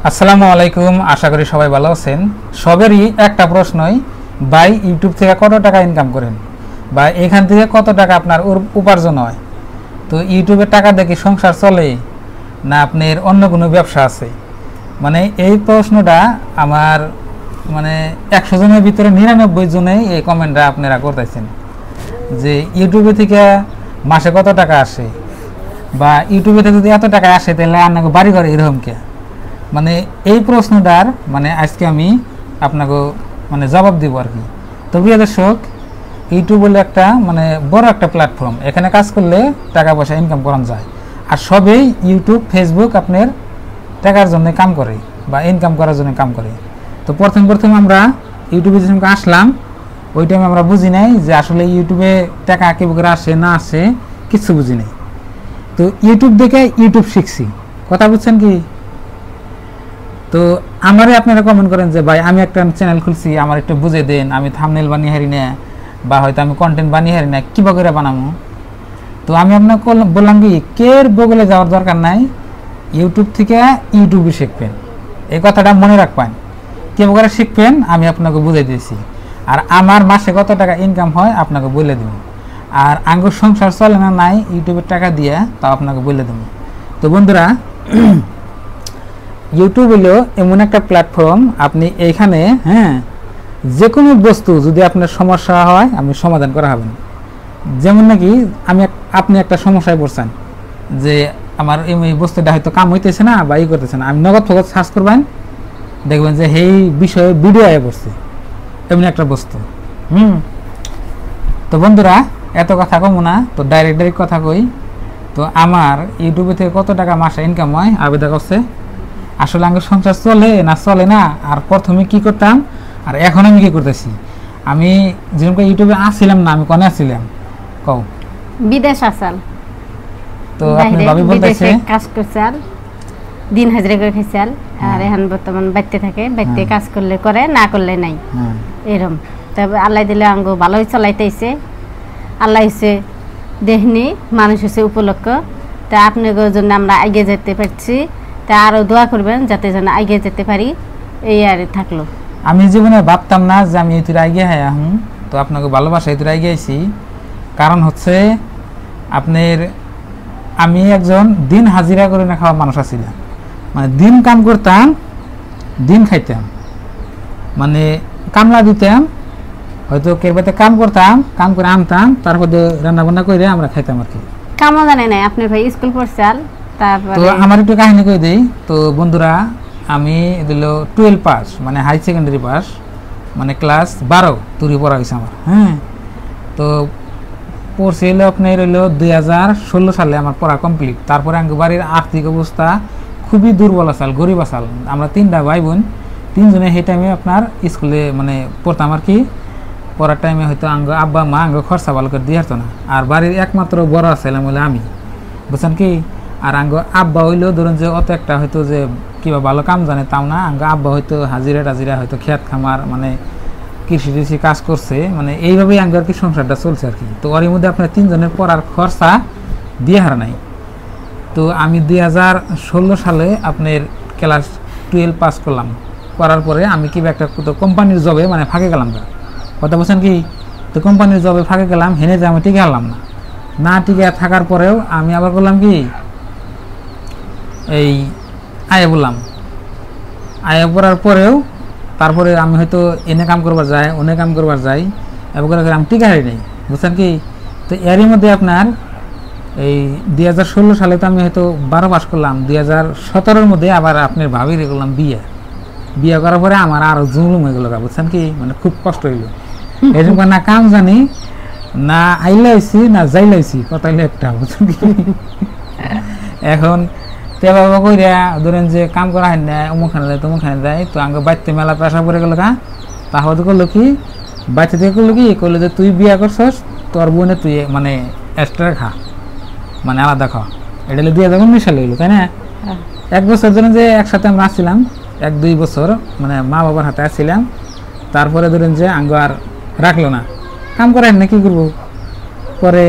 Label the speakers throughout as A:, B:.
A: আসসালামু আলাইকুম, আশা করি সবাই ভালো আছেন। সবেরই একটা প্রশ্নই, ভাই ইউটিউব থেকে কত টাকা ইনকাম করেন বা এখান থেকে কত টাকা আপনার উপার্জন হয়। তো ইউটিউবের টাকা দেখে সংসার চলে না আপনার অন্য কোনো ব্যবসা আছে? মানে এই প্রশ্নটা আমার 100 জনের ভিতরে 99 জনেই এই কমেন্টটা আপনারা করতেছেন যে ইউটিউবে থেকে মাসে কত টাকা আসে, বা ইউটিউবে থেকে যদি এত টাকা আসে তাহলে আপনাকে বাড়ি ঘরে এরকম কে। এই প্রশ্নটার আজকে আমি আপনাকে জবাব দিব আর কি। তো প্রিয় দর্শক, ইউটিউব হলো একটা বড় একটা প্ল্যাটফর্ম, এখানে কাজ করলে টাকা পয়সা ইনকাম করা যায়। আর সবেই ইউটিউব ফেসবুক আপনার টাকার জন্য কাম করে বা ইনকাম করার জন্য কাম করে। তো প্রথম আমরা ইউটিউবে যখন আসলাম ওই টাইমে আমরা বুঝি নাই যে আসলে ইউটিউবে টাকা কীভাবে আসে না আসে, কিচ্ছু বুঝি নাই। তো ইউটিউব দেখে ইউটিউব শিখছি, কথা বুঝছেন কি? তো আমারে আপনারা কমেন্ট করেন যে ভাই আমি একটা চ্যানেল খুলছি, আমার একটু বুঝে দেন, আমি থাম্বনেল বানিয়ে হারি না বা হয়তো আমি কন্টেন্ট বানিয়ে হারি না, কীভাবে করে বানাবো। তো আমি আপনাকে বললাম কি, কের বগলে যাওয়ার দরকার নাই, ইউটিউব থেকে ইউটিউবে শিখবেন, এই কথাটা মনে রাখবেন। কীভাবে করে শিখবেন আমি আপনাকে বুঝে দিয়েছি। আর আমার মাসে কত টাকা ইনকাম হয় আপনাকে বলে দেবো। আর আঙ্গুর সংসার চলে না নাই ইউটিউবের টাকা দিয়ে, তাও আপনাকে বলে দেবো। তো বন্ধুরা, ইউটিউব হলো এমন একটা প্ল্যাটফর্ম, আপনি এইখানে যে কোনো বস্তু যদি আপনার সমস্যা হয় আপনি সমাধান করা হবেন। যেমন নাকি আপনি একটা সমস্যায় পড়ছেন যে আমার এই বস্তুটা হয়তো কাম হইতেছে না বা করতেছে না, আমি নগদ ফগদ সার্চ করবেন, দেখবেন যে এই বিষয়ে ভিডিও আয় পড়ছে এমনি একটা বস্তু। তো বন্ধুরা, এত কথা কম না, তো ডাইরেক্ট কথা কই। তো আমার ইউটিউবে থেকে কত টাকা মাসে ইনকাম হয় আবেদন করছে, আসলে আমার সংসার চলে না চলে না, আর প্রথমে কি করতাম আর এখন আমি কি করতেছি। আমি যেরকম ইউটিউবে আসছিলাম না, আমি কোনে আসছিলাম কও?
B: বিদেশ আসাল।
A: তো আপনি ভাবি বলতেছে
B: কাজ করছাল, দিন হাজিরা করে খাইছাল, আর এখন বর্তমান বাইতে থাকে, বাইতে কাজ করলে করে, না করলে নাই, এরকম। তবে আল্লাহ দিলে আঙ্গ ভালোই চলাইতেছে, আল্লাহ হচ্ছে দেহনি, মানুষ হচ্ছে উপলক্ষ। তা আপনাদের জন্য আমরা এগিয়ে যেতে পারছি, তা আরও দোয়া করবেন যাতে যেন এগিয়ে যেতে পারি, এই আর থাকলো।
A: আমি জীবনে ভাবতাম না যে আমি এতুরা এগিয়ে হ্যাঁ হুম। তো আপনাকে ভালোবাসা এতুরা এগিয়েছি, কারণ হচ্ছে আমি একজন দিন হাজিরা করে না খাওয়া মানুষ আছিলাম। দিন কাম করতাম, দিন খাইতাম, কামলা দিতাম, হয়তো কেরবাতে কাম করতাম, কাম করে আনতাম, তারপরে রান্না বান্না করে আমরা খাইতাম আর কি।
B: কামও জানে নাই আপনার ভাই স্কুল পড়ছাল।
A: তো আমার একটু কাহিনী কই দেই। তো বন্ধুরা, আমি দিল 12 pass, high secondary pass, class 12 তুরি পড়া হয়েছে আমার। তো পড়ছি হলো আপনার হইলো 2016 সালে আমার পড়া কমপ্লিট। তারপরে আমার বাড়ির আর্থিক অবস্থা খুবই দুর্বল আসাল, গরিব আসাল। আমরা 3টা ভাই বোন, 3জনে সেই টাইমে আপনার স্কুলে পড়তাম আর কি। পড়ার টাইমে হয়তো আব্বা মা খরচা ভালো করে দিয়ে আসতো না। আর বাড়ির একমাত্র বড় আসছিলাম বলে আমি, বুঝছেন কি। আর আব্বা হইলো ধরুন যে অত একটা হয়তো যে কিবা ভালো কাম জানে তাও না। আব্বা হয়তো হাজিরা টাজিরা হয়তো খেত খামার কৃষি টিষি কাজ করছে, এইভাবেই আর কি সংসারটা চলছে আর কি। তো ওর মধ্যে আপনার 3জনের পড়ার খরচা দিয়ে হার নাই। তো আমি 2016 সালে আপনার ক্লাস 12 পাস করলাম। করার পরে আমি কিবা একটা কোম্পানির জবে ফাঁকে গেলাম, কথা বলছেন কি। তো কোম্পানির জবে ফাঁকে গেলাম, হেনে যে আমি টিকে হারলাম না টিকে থাকার পরেও আমি আবার করলাম কি, এই আয়ে বললাম, আয়ে পড়ার পরেও তারপরে আমি হয়তো এনে কাম করবার যাই, অনেক কাম করবার যাই, এবার আমি টিকা হারি নেই, বুঝছেন কি। তো এরই মধ্যে আপনার এই 2016 সালে তো আমি হয়তো 12 পাস করলাম। 2017-র মধ্যে আবার আপনার ভাবির করলাম বিয়ে করার পরে আমার আরো জুলুম হয়ে গেল, বুঝছেন কি। খুব কষ্ট হইল, এরকম না কাম জানি না, আইলাইছি না যাইলাইছি, কথা হইলো একটা, বুঝছেন কি। এখন তেবা কইরা ধরেন যে কাম করা হয় না, অমুখানে যায় তমুখানে যায়। তো আগে বাড়িতে মেলা পেশা পড়ে গেল, তাহলে করলো কি, বাচ্চা থেকে করলো কি, করলো যে তুই বিয়া করছস, তোর বোনে তুই এক্সট্রা খা, আলাদা খা। এটা হলো 2019 সালে হইলো, তাই না। 1 বছর ধরেন যে একসাথে আমরা আসছিলাম, 1-2 বছর মা বাবার হাতে আসছিলাম। তারপরে ধরেন যে আর রাখলো না, কাম করাই না, কি করবো। পরে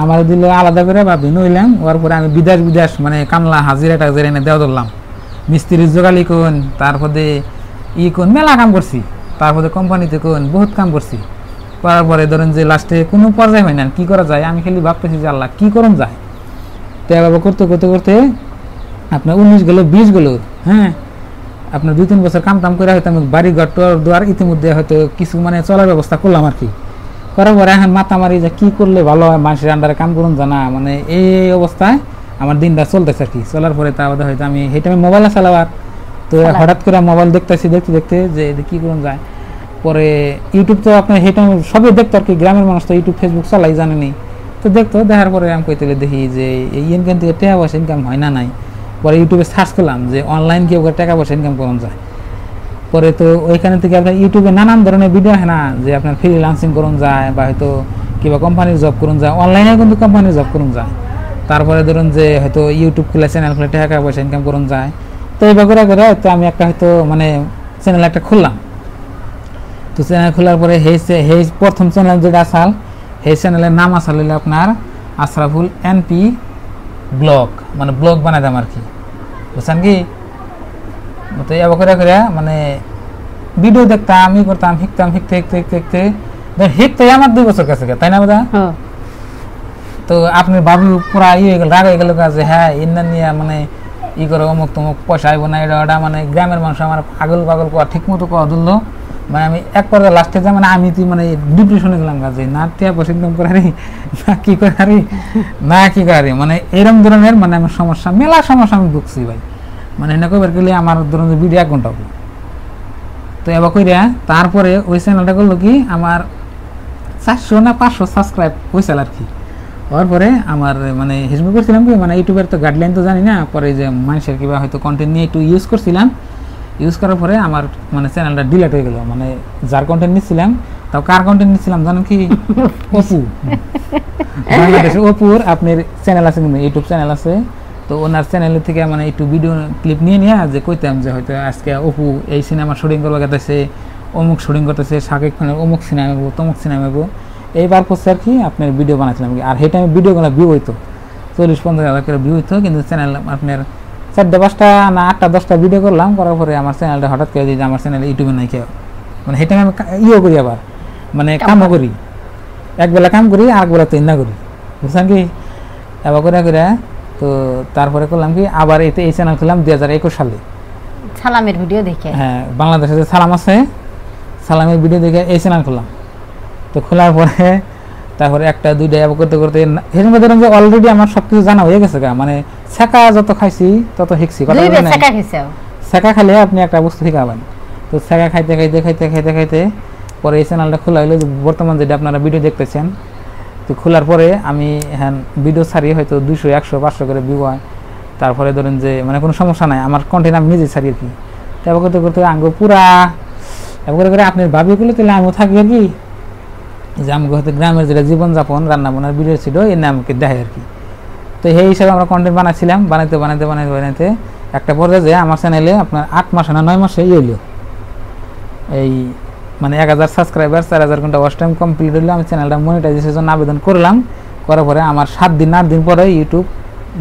A: আমার দিল আলাদা করে বা ভিন্ন হইলাম। ওর পরে আমি বিদেশ কামলা হাজিরা টাজিরা এনে দেওয়া ধরলাম। মিস্ত্রি জোগালি কোন, তারপরে কোন মেলা কাম করছি, তারপরে কোম্পানিতে কোন বহুত কাম করছি, করার পরে ধরেন যে লাস্টে কোনো পর্যায়ে হয় না কি করা যায়, আমি খালি ভাবতেছি যে আল্লাহ কি করুন যায়। তো এভাবে করতে করতে করতে আপনার 19 গেল 20 গেল, হ্যাঁ আপনার 2-3 বছর কাম টাম করে হয়তো আমি বাড়ি ঘর দুয়ার ইতিমধ্যে হয়তো কিছু মানে চলার ব্যবস্থা করলাম আর কি। করার পরে এখন মাথা মারি যে কি করলে ভালো হয়, মানুষের আন্ডারে কাম করুন জানা, মানে এই অবস্থায় আমার দিনটা চলতেছে আর কি। চলার পরে তা হয়তো আমি সেই টাইমে মোবাইলে চালাবার, তো হঠাৎ করে মোবাইল দেখতেছি দেখতে দেখতে যে কি করুন যায়। পরে ইউটিউব তো আপনার সেই টাইমে সবই দেখতো আর কি, গ্রামের মানুষ তো ইউটিউব ফেসবুক চালাই জানেনি, তো দেখতো। দেখার পরে আমি কইতে দেখি যে এই ইনকাম থেকে টাকা পয়সা ইনকাম হয় না নাই। পরে ইউটিউবে সার্চ করলাম যে অনলাইন কি টাকা পয়সা ইনকাম করুন যায়। পরে তো ওইখানে থেকে আপনার ইউটিউবে নানান ধরনের ভিডিও হয় না, যে আপনার ফ্রিল্যান্সিং করুন যায় বা হয়তো কিংবা কোম্পানির জব করুন যায়, অনলাইনে কিন্তু কোম্পানির জব করুন যায়। তারপরে ধরুন যে হয়তো ইউটিউব খুলে চ্যানেল খুলে টাকা পয়সা ইনকাম করুন যায়। তো এইবার করে করে তো আমি একটা হয়তো মানে চ্যানেল একটা খুললাম। তো চ্যানেল খোলার পরে সেই প্রথম চ্যানেল যেটা আসাল, সেই চ্যানেলের নাম আসাল হইলে আপনার আশরাফুল এনপি ব্লগ, মানে ব্লগ বানাতাম আর কি, বুঝছেন কি। তো এবার করে করে মানে ভিডিও দেখতাম, আমি করতাম, শিখতাম, শিখতে আমার 2 বছর কাছে, তাই না দাদা? তো আপনি বাবু পুরা হয়ে গেল, রাগ হয়ে গেল যে হ্যাঁ ইন্না নিয়ে মানে করে অমুক তমুক পয়সা আইব না, এটা ওটা, মানে গ্রামের মানুষ আমার পাগল কোয়া ঠিক মতো কোয়া ধরলো। মানে আমি এক পর্যায়ে লাস্টে যা মানে আমি মানে ডিপ্রেশনে গেলাম কাজে, না টিয়া পয়সা ইনকাম করারি, না কি করারি, না কি করারি, মানে এরকম ধরনের মানে আমার সমস্যা, মেলা সমস্যা আমি ভুগছি ভাই। মানে এনে কবার গেলে আমার ধরুন ভিডিও 1 ঘন্টা হবে। তো এবার কইরা তারপরে ওই চ্যানেলটা করলো কি আমার 400 না 500 সাবস্ক্রাইব হয়েছিল আর কি। হওয়ার পরে আমার মানে হিসেবে করছিলাম কি, মানে ইউটিউবের তো গাইডলাইন তো জানি না, পরে যে মানুষের কিবা হয়তো কন্টেন্ট নিয়ে একটু ইউজ করছিলাম, ইউজ করার পরে আমার মানে চ্যানেলটা ডিলিট হয়ে গেল। মানে যার কন্টেন্ট নিচ্ছিলাম, তাও কার কন্টেন্ট নিচ্ছিলাম জানেন কি? অপু, বাংলাদেশের অপুর আপনার চ্যানেল আছে, কিন্তু ইউটিউব চ্যানেল আছে। তো ওনার চ্যানেলের থেকে মানে একটু ভিডিও ক্লিপ নিয়ে যে কইতাম যে হয়তো আজকে অপু এই সিনেমা শুটিং করবো গেতেছে, অমুক শুটিং করতেছে, শাকিব খানের অমুক সিনেমা নেবো, তমুক সিনেমা নেবো, এইবার করছে আর কি আপনার ভিডিও বানাচ্ছিলাম। আর সেই টাইমে ভিডিওগুলো ভিউ হইতো 40-50 হাজার করে ভিউ হইতো, কিন্তু চ্যানেল আপনার 4-5টা না 8টা-10টা ভিডিও করলাম, করার পরে আমার চ্যানেলটা হঠাৎ করে দিই যে আমার চ্যানেল ইউটিউবে নাই কেউ। মানে সেই টাইমে আমি ইয়েও করি, আবার মানে কামও করি, একবেলা কাম করি আর একবেলা তো ইন্না করি, বুঝছেন কি। এবার করে করে তো তারপরে করলাম কি আবার এই চ্যানেল খুললাম 2021 সালে,
B: সালামের ভিডিও দেখে।
A: হ্যাঁ, বাংলাদেশে যে সালাম আছে, সালামের ভিডিও দেখে এই চ্যানেল খুললাম। তো খোলার পরে তারপরে 1-2টা এবার করতে করতে এর মধ্যে ধরেন যে অলরেডি আমার সবকিছু জানা হয়ে গেছে, মানে শেখা যত খাইছি তত শিখছি। শেখা খাইলে আপনি একটা বস্তু শিখাবেন, তো শেখা খাইতে খাইতে খাইতে খাইতে খাইতে পরে এই চ্যানেলটা খোলা হলো, বর্তমান যেটা আপনারা ভিডিও দেখতেছেন। তো খোলার পরে আমি হ্যাঁ ভিডিও ছাড়ি, হয়তো 200, 100, 500 করে ভিউ হয়। তারপরে ধরেন যে মানে কোনো সমস্যা নাই, আমার কন্টেন্ট আমি নিজে ছাড়ি আর কি। তারপর করতে করতে আঙ্গো পুরা এবার করে আপনার ভাবি করলে তাহলে আমিও থাকি আর কি, যে আমাকে হয়তো গ্রামের যেটা জীবনযাপন রান্না বান্নার ভিডিও ছিল এর নাম আমাকে দেখায় আর কি। তো সেই হিসাবে আমরা কন্টেন্ট বানাচ্ছিলাম, বানাইতে একটা পর্যায়ে যে আমার চ্যানেলে আপনার 8 মাসে না 9 মাসে হইলো এই মানে 1000 সাবস্ক্রাইবার, 4000 ঘন্টা ওয়াচ টাইম কমপ্লিট হইলো। আমি চ্যানেলটা মনিটাইজেশনের জন্য আবেদন করলাম, করার পরে আমার 7-8 দিন পরে ইউটিউব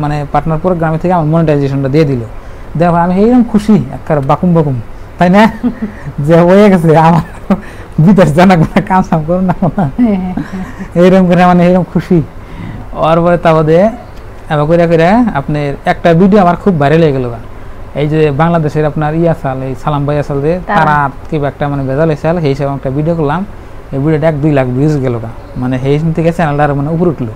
A: মানে পার্টনার প্রোগ্রামে থেকে আমার মনিটাইজেশনটা দিয়ে দিল। দেখো আমি এইরকম খুশি, একবার বাকুম তাই না, যে হয়ে গেছে আমার বিদেশ জানা কোনো কাম সাম করুন না, এইরকম করে মানে এইরকম খুশি। ওর পরে তা বাদে এবার করে করে আপনার একটা ভিডিও আমার খুব ভাইরাল হয়ে গেল। এই যে বাংলাদেশের আপনার ইয়াসাল, এই সালাম ভাই আসাল যে তারা কিবা একটা মানে ভেজাল এসাল, সেই হিসাবে একটা ভিডিও করলাম। এই ভিডিওটা 1-2 লাখ ভিউজ গেল, মানে সেই থেকে চ্যানেলটা মানে উপরে উঠলো।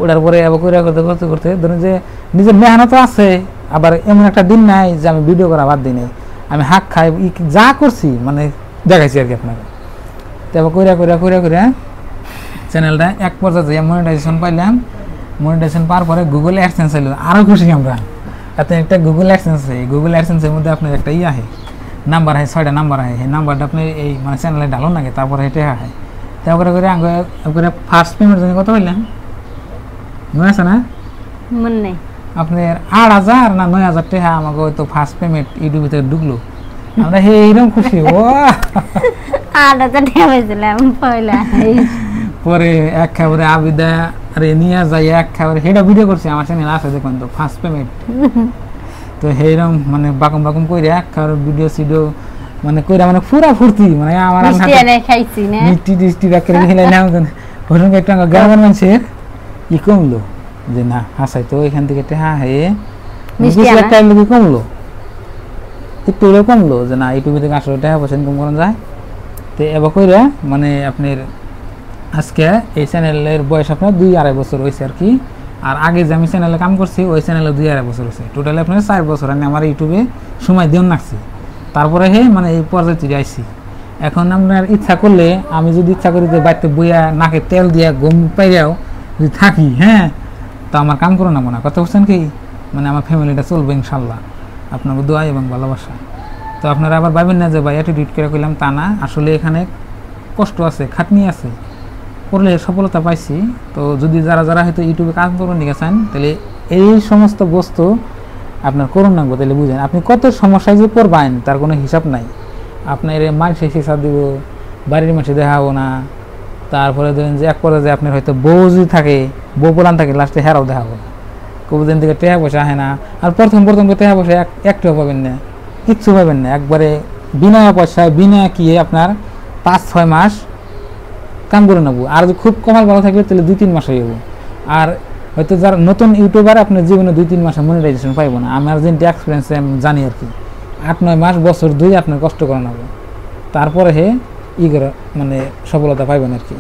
A: ওটার পরে এবার করে করতে করতে করতে ধরুন যে নিজের মেহনত আছে, আবার এমন একটা দিন নাই যে আমি ভিডিও করা বাদ দিই নাই, আমি হাক খাই যা করছি মানে দেখাইছি আর কি আপনাকে। তো এবার করে চ্যানেলটা এক পর্যায়ে মনিটাইজেশন পাইলাম। মনিটাইজেশন পাওয়ার পরে গুগল অ্যাডসেন্স এলো, আরও খুশি আমরা। এতে একটা গুগল অ্যাডসেন্স, এই গুগল অ্যাডসেন্সের মধ্যে আপনার একটা আহে নাম্বার হয়, 6টা নাম্বার হয়, সেই নাম্বারটা আপনি এই মানে চ্যানেলে ডালুন নাকি, তারপরে এটা হয়। তারপরে করে করে ফার্স্ট পেমেন্ট জন্য কত পাইলাম মনে আছে না?
B: মনে নেই।
A: আপনার 8000 না 9000 টাকা আমাকে হয়তো ফার্স্ট পেমেন্ট ইউটিউব থেকে ঢুকলো। আমরা এইরকম খুশি, ও
B: 8000 টাকা পাইছিলাম পয়লা।
A: পরে এক খাবারে আবিদা আরে নিয়ে যাই এক খাবারে সেটা ভিডিও করছি আমার চ্যানেল আছে, দেখুন তো ফার্স্ট পেমেন্ট তো সেইরকম মানে বাকম বাকম কইরা কারো ভিডিও সিডিও মানে কইরা মানে পুরা ফুর্তি মানে আমার
B: মিষ্টি এনে খাইছি না
A: মিষ্টি টিষ্টি বাকের খেলে নাও ওরকম একটা গ্রামের মানুষের ই কমলো যে না হাসাই তো এখান থেকে টেহা হয়ে
B: মিষ্টি
A: কিছু
B: আনা।
A: একটা লোক কমলো একটু হলেও কমলো যে না ইউটিউবে থেকে 800 টাকা পয়সা ইনকাম করা যায়। তো এবার কইরা মানে আপনার আজকে এই চ্যানেলের বয়স আপনার 2-2.5 বছর হয়েছে আর কি। আর আগে যে আমি চ্যানেলে কাম করছি ওই চ্যানেলে 2-2.5 বছর হয়েছে, টোটালি আপনার 4 বছর আমি আমার ইউটিউবে সময় দিয়ে রাখছি। তারপরে হে মানে এই পর্যায়ে চলে আইসি। এখন আপনার ইচ্ছা করলে আমি যদি ইচ্ছা করি যে বাড়িতে বইয়া নাকে তেল দিয়া ঘুম পাইয়াও যদি থাকি, হ্যাঁ, তো আমার কাম করে নেবো না, কথা বলছেন কি, মানে আমার ফ্যামিলিটা চলবে ইনশাল্লাহ আপনার দোয়া এবং ভালোবাসা। তো আপনারা আবার ভাবেন না যে ভাই অ্যাটিটিউড করে কইলাম, তা না, আসলে এখানে কষ্ট আছে, খাটনি আছে, করলে সফলতা পাইছি। তো যদি যারা যারা হয়তো ইউটিউবে কাজ করবেন গেছেন, তাহলে এই সমস্ত বস্তু আপনার করুন না, তাহলে বুঝেন আপনি কত সমস্যায় যে পড়বেন তার কোনো হিসাব নাই। আপনার মানুষের হিসাব দিব, বাড়ির মানুষে দেখাবো না, তারপরে ধরেন যে এক পর্যায়ে আপনার হয়তো বউ যদি থাকে, বউ পোলান থাকে, লাস্টে হেরাও দেখাবো না, কবুদিন থেকে টেহা পয়সা আসে না। আর প্রথম টেহা পয়সা একটাও পাবেন না, কিচ্ছু পাবেন না, একবারে বিনা পয়সায় বিনা কিয়ে আপনার 5-6 মাস কাম করে নেবো। আর যদি খুব কমাল ভালো থাকবে তাহলে 2-3 মাস হয়ে যাবো। আর হয়তো যারা নতুন ইউটিউবার আপনার জীবনে 2-3 মাসে মনিটাইজেশন পাইব না। আমার যে এক্সপিরিয়েন্স আমি জানি আর কি, 8-9 মাস, বছর 2 আপনার কষ্ট করে নেবো, তারপরে হে ই করে মানে সফলতা পাইবেন আর কি।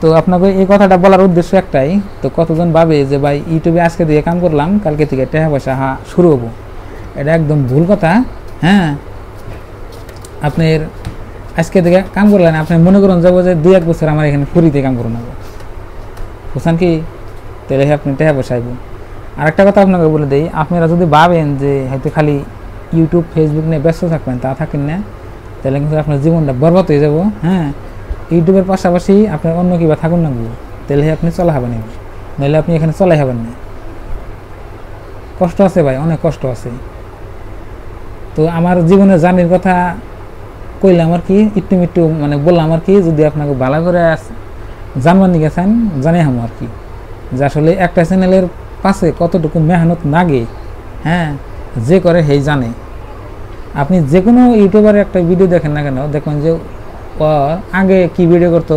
A: তো আপনাকে এই কথাটা বলার উদ্দেশ্য একটাই, তো কতজন ভাবে যে ভাই ইউটিউবে আজকে দিয়ে কাম করলাম, কালকে থেকে টাকা পয়সা শুরু হবো, এটা একদম ভুল কথা। হ্যাঁ, আপনার আজকে থেকে কাম করলেন, আপনি মনে করুন যাবো যে 2-1 বছর আমার এখানে ফ্রিতে কাম করে নেবো, বুঝছেন কি, তাহলে আপনি টাকা পয়সা আইব। আর একটা কথা আপনাকে বলে দিই, আপনারা যদি ভাবেন যে হয়তো খালি ইউটিউব ফেসবুক নিয়ে ব্যস্ত থাকবেন, তা থাকেন না, তাহলে কিন্তু আপনার জীবনটা বরবাদ হয়ে যাব। হ্যাঁ, ইউটিউবের পাশাপাশি আপনার অন্য কিবা থাকুন না, তাহলে আপনি চলা হবেন, নইলে আপনি এখানে চলাই হবেন না। কষ্ট আছে ভাই, অনেক কষ্ট আছে। তো আমার জীবনের জার্নির কথা কইলাম আর কি, একটু মানে বললাম আর কি, যদি আপনাকে ভালো করে জানবার নিয়ে গেছেন জানে হাম আর কি, যে আসলে একটা চ্যানেলের পাশে কতটুকু মেহনত লাগে। হ্যাঁ, যে করে সেই জানে। আপনি যে কোনো ইউটিউবারের একটা ভিডিও দেখেন না কেন, দেখবেন যে আগে কি ভিডিও করতো,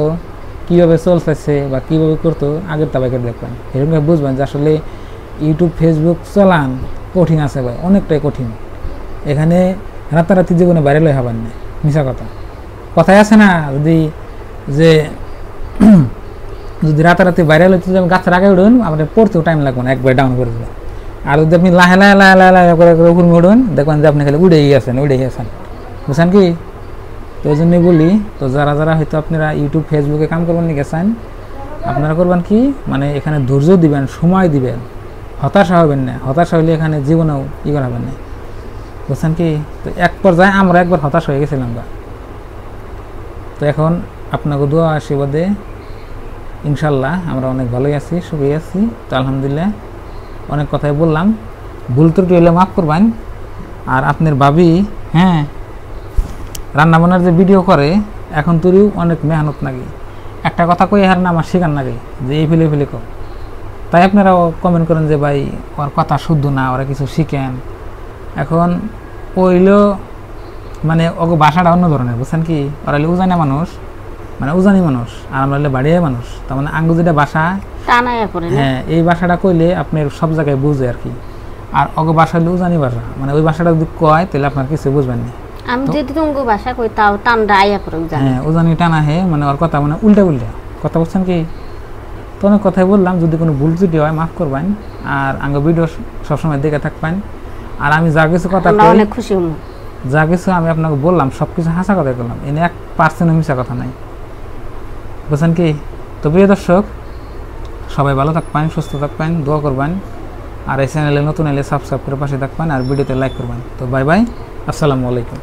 A: কীভাবে চলতেছে বা কীভাবে করতো, আগের তাবাইকে দেখবেন, এরকম বুঝবেন যে আসলে ইউটিউব ফেসবুক চলান কঠিন আছে ভাই, অনেকটাই কঠিন। এখানে রাতারাতি জীবনে বাইরে লই হবেন না, মিশা কথা, কথাই আছে না, যদি রাতারাতি বাইরে লইতে যাবেন, গাছের আগে উঠুন, আপনার পড়তেও টাইম লাগবে না, একবার ডাউন করে দেবেন। আর যদি আপনি লাহে লাহে লাহে লাহে লাহে করে উপর উঠুন, দেখবেন যে আপনি খালি উড়েই গেছেন, বুঝছেন কি। তো ওই জন্যই বলি, তো যারা যারা হয়তো আপনারা ইউটিউব ফেসবুকে কাম করবেন গেছেন, আপনারা করবেন কি, মানে এখানে ধৈর্য দিবেন, সময় দিবেন, হতাশা হবেন না, হতাশা হইলে এখানে জীবনেও ই করাবেন না, বুঝছেন কি। তো এক পর্যায়ে আমরা একবার হতাশ হয়ে গেছিলাম বা, তো এখন আপনাকে দোয়া আশীর্বাদে ইনশাল্লাহ আমরা অনেক ভালোই আছি, সুখী আছি। তো আলহামদুলিল্লাহ, অনেক কথাই বললাম, ভুল ত্রুটি হলে মাফ করবেন। আর আপনার ভাবি, হ্যাঁ, রান্নাবান্নার যে ভিডিও করে, এখন তোরও অনেক মেহনত লাগে, একটা কথা কই হার না আমার শিকার লাগে যে এই ফেলে কম, তাই আপনারাও কমেন্ট করেন যে ভাই ওর কথা শুদ্ধ না, ওরা কিছু শিখেন। এখন ওইলো মানে ওকে ভাষাটা অন্য ধরনের, বুঝছেন কি, ওরা হলে উজানি মানুষ, মানে উজানি মানুষ, আর আমরা হলে বাড়িয়ে মানুষ, তার মানে আঙ্গু যেটা ভাষা, হ্যাঁ, এই ভাষাটা কইলে আপনার সব জায়গায় বুঝে আর কি। আর ওকে ভাষা হলে উজানি ভাষা, মানে ওই ভাষাটা যদি কয় তাহলে আপনার কিছু বুঝবেন না।
B: আমি যদি তুঙ্গু ভাষা কই তাও টানটা আইয়া পড়ে উজানি,
A: হ্যাঁ, উজানি টানা হে, মানে ওর কথা মানে উল্টা কথা, বুঝছেন কি। তো অনেক কথাই বললাম, যদি কোনো ভুল ত্রুটি হয় মাফ করবেন। আর আঙ্গ ভিডিও সবসময় দেখে থাকবেন। আর আমি যা কিছু কথা কই,
B: অনেক খুশি হলাম,
A: যা কিছু আমি আপনাকে বললাম সব কিছু হাসা কথাই করলাম, এনে 1% মিশা কথা নাই, বুঝছেন কি। তো প্রিয় দর্শক, সবাই ভালো থাকবেন, সুস্থ থাকবেন, দোয়া করবেন। আর এই চ্যানেলে নতুন এলে সাবস্ক্রাইব করে পাশে থাকবেন, আর ভিডিওতে লাইক করবেন। তো বাই বাই, আসসালামু আলাইকুম।